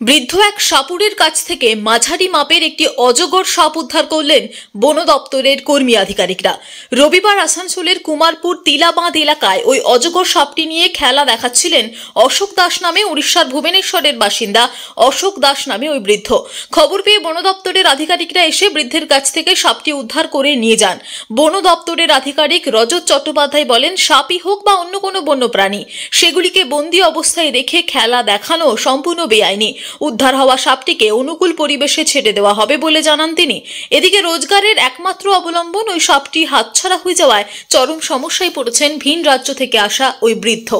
বৃদ্ধ এক সাপুড়ের কাছ থেকে মাঝারি মাপের একটি অজগর সাপ উদ্ধার করলেন বন দপ্তরের কর্মী আধিকারিকরা। রবিবার আসানসোলের কুমারপুর তিলাবাঁধ এলাকায় ওই অজগর সাপটি নিয়ে খেলা দেখাচ্ছিলেন অশোক দাস নামে উড়িষ্যার ভুবনেশ্বরের বাসিন্দা অশোক দাস নামে ওই বৃদ্ধ। খবর পেয়ে বন দপ্তরের আধিকারিকরা এসে বৃদ্ধের কাছ থেকে সাপটি উদ্ধার করে নিয়ে যান। বন দপ্তরের আধিকারিক রজত চট্টোপাধ্যায় বলেন, সাপই হোক বা অন্য কোনো বন্য প্রাণী, সেগুলিকে বন্দি অবস্থায় রেখে খেলা দেখানো সম্পূর্ণ বেআইনি। উদ্ধার হওয়া সাপটিকে অনুকূল পরিবেশে ছেড়ে দেওয়া হবে বলে জানান তিনি। এদিকে রোজগারের একমাত্র অবলম্বন ওই সাপটি হাতছাড়া হয়ে যাওয়ায় চরম সমস্যায় পড়েছেন ভিন রাজ্য থেকে আসা ওই বৃদ্ধ।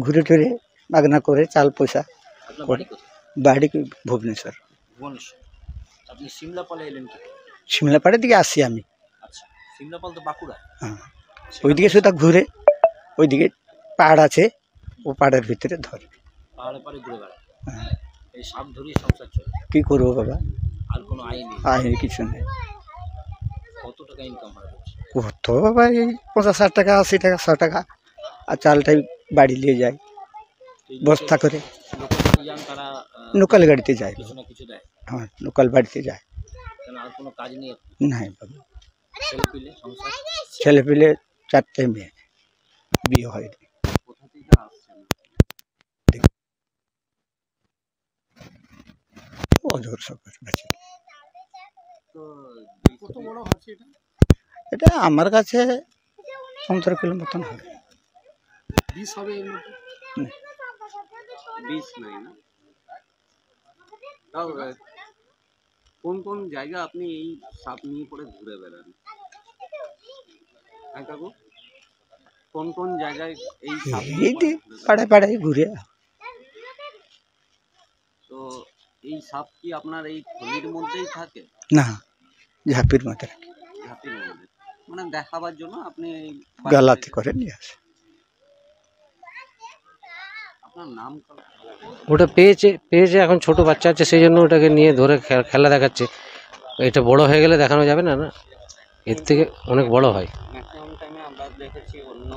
ঘুরে টুরে মাগনা করে চাল পয়সা বাড়ি ভুবনেশ্বর। আপনি সিমলাপালে এলেন কি? সিমলাপাড়ের দিকে আসছি আমি। আচ্ছা, সিমলাপাল তো বাঁকুড়া। হ্যাঁ, ওইদিকে শুধু ঘুরে, ওইদিকে পাহাড় আছে, ও পাহাড়ের ভিতরে ধরে পাহাড়ে পাড়ে ঘুরে বেড়ায়। হ্যাঁ, এই সাপ ধরি সংসার চলে। কি করবো বাবা, আর কোনো আইন নেই? আইন কিছু নেই। কত টাকা ইনকাম হয়? কত বাবা, এই 50-60 টাকা, 80 টাকা, 100 টাকা। আর চালটাই বাড়ি নিয়ে যায় বস্তা করে। লোকাল গাড়িতে যায়, কিছু না কিছু দেয়। হ্যাঁ, লোকাল বাড়িতে যায়। আর কোনো কাজ নেই? নাই বাবা। ছেলেপিলে সংসার? ছেলেপিলে 4টে মেয়ে, বিয়ে হয়নি। কোথা থেকে আসছেন? অজগর সাপের কাছে। তো কত বড় হচ্ছে এটা? এটা আমার কাছে 15 কিলো মতন হবে। 20 হবে এর মধ্যে? 20 নাই না। তাও কোন কোন জায়গা আপনি এই সাপ নিয়ে পরে ঘুরে বেড়ান? হ্যাঁ কাকু, কোন কোন জায়গায় এই সাপ পাড়ায় পাড়ায় ঘুরে? তো এই সাপ কি আপনার এই থলির মধ্যেই থাকে? না, ঝাঁপির মধ্যে রাখে। ঝাঁপির মধ্যে মানে দেখাবার জন্য আপনি গালাতে করে নিয়ে আসে। আপনার নাম? ওটা পেয়েছে এখন ছোট বাচ্চা আছে, সেই জন্য ওটাকে নিয়ে ধরে খেলা দেখাচ্ছে। এটা বড় হয়ে গেলে দেখানো যাবে না, না এর থেকে অনেক বড় হয়। ম্যাক্সিমাম টাইমে আমরা দেখেছি অন্য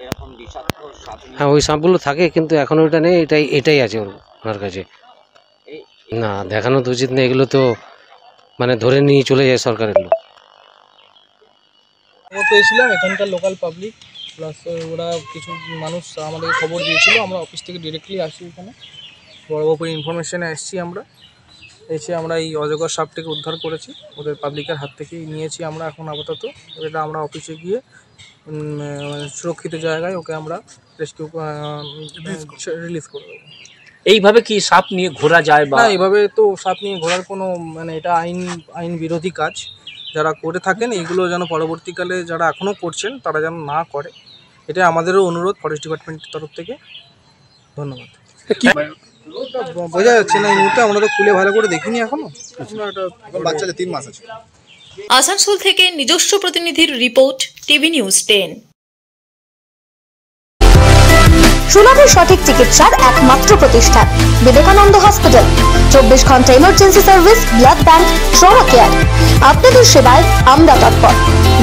এরকম বিষাক্ত সাপ। হ্যাঁ, ওই সাপগুলো থাকে, কিন্তু এখন ওটা নেই, এটাই আছে ওনার কাছে। না, দেখানো তো উচিত না, এগুলো তো মানে ধরে নিয়ে চলে যায় সরকারের লোক। পেয়েছিলাম এখানকার লোকাল পাবলিক প্লাস ওরা কিছু মানুষ আমাদের খবর দিয়েছিল। আমরা অফিস থেকে ডিরেক্টলি আসি, এখানে বড়বাবুর ইনফরমেশনে এসেছি। আমরা এই অজগর সাপটিকে উদ্ধার করেছি, ওদের পাবলিকের হাত থেকেই নিয়েছি আমরা। এখন আপাতত এটা আমরা অফিসে গিয়ে সুরক্ষিত জায়গায় ওকে আমরা রিলিজ করে দেবো। এইভাবে কি সাপ নিয়ে ঘোরা যায়? বা এইভাবে তো সাপ নিয়ে ঘোরার কোনো এটা আইন বিরোধী কাজ। যারা করে থাকেন এইগুলো যেন পরবর্তীকালে যারা এখনও করছেন তারা যেন না করে, এটা আমাদেরও অনুরোধ ফরেস্ট ডিপার্টমেন্টের তরফ থেকে। ধন্যবাদ। বোঝা যাচ্ছে না এই মুহূর্তে, আমরা তো খুলে ভালো করে দেখিনি এখনো। বাচ্চাদের 3 মাস আছে। আসানসোল থেকে নিজস্ব প্রতিনিধির রিপোর্ট, টিভি নিউজ 10। সুলভ সঠিক চিকিৎসার একমাত্র প্রতিষ্ঠান বিবেকানন্দ হসপিটাল। 24 ঘন্টা emergency service, blood bank, trauma care. আপনাদের সেবায় আমরা তৎপর।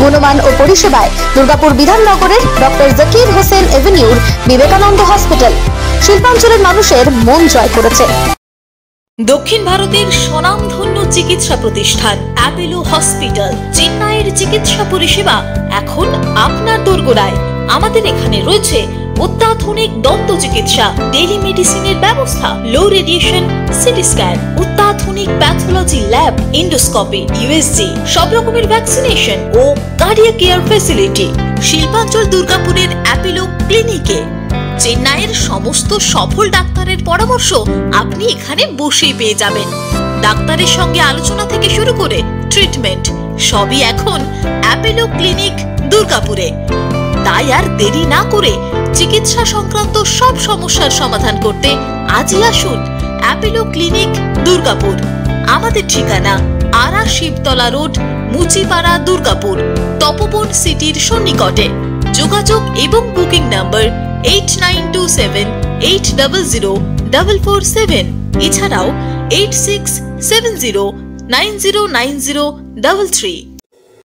গুণমান ও পরিষেবায় দুর্গাপুর বিধাননগরের ডক্টর জাকির হোসেন এভিনিউর বিবেকানন্দ হসপিটাল শিল্পাঞ্চলের মানুষের মন জয় করেছে। দক্ষিণ ভারতের স্বনামধন্য চিকিৎসা প্রতিষ্ঠান অ্যাপোলো হসপিটাল, চেন্নাইয়ের চিকিৎসা পরিষেবা এখন আপনার দোরগোড়ায়। আমাদের এখানে রয়েছে অত্যাধুনিক দন্ত চিকিৎসা, টেলিমেডিসিনের ব্যবস্থা, লো রেডিয়েশন সিটি স্ক্যান, অত্যাধুনিক প্যাথোলজি ল্যাব, এন্ডোস্কোপি, ইউএসজি, সব রকমের ভ্যাকসিনেশন ও কার্ডিয়াক কেয়ার ফ্যাসিলিটি। শিল্পাঞ্চল দুর্গাপুরের অ্যাপোলো ক্লিনিকে চেন্নাইয়ের সমস্ত সফল ডাক্তারের পরামর্শ আপনি এখানে বসেই পেয়ে যাবেন। ডাক্তারের সঙ্গে আলোচনা থেকে শুরু করে ট্রিটমেন্ট সবই এখন অ্যাপোলো ক্লিনিক দুর্গাপুরে। তাই আর দেরি না করে চিকিৎসা সংক্রান্ত সব সমস্যার সমাধান করতে আজই আসুন অ্যাপোলো ক্লিনিক দুর্গাপুর। আমাদের ঠিকানা আরা শিবতলা রোড, মুচিপাড়া, দুর্গাপুর, তপবন সিটির সন্নিকটে। যোগাযোগ এবং বুকিং নাম্বার 8927800447। এছাড়াও 8670909033।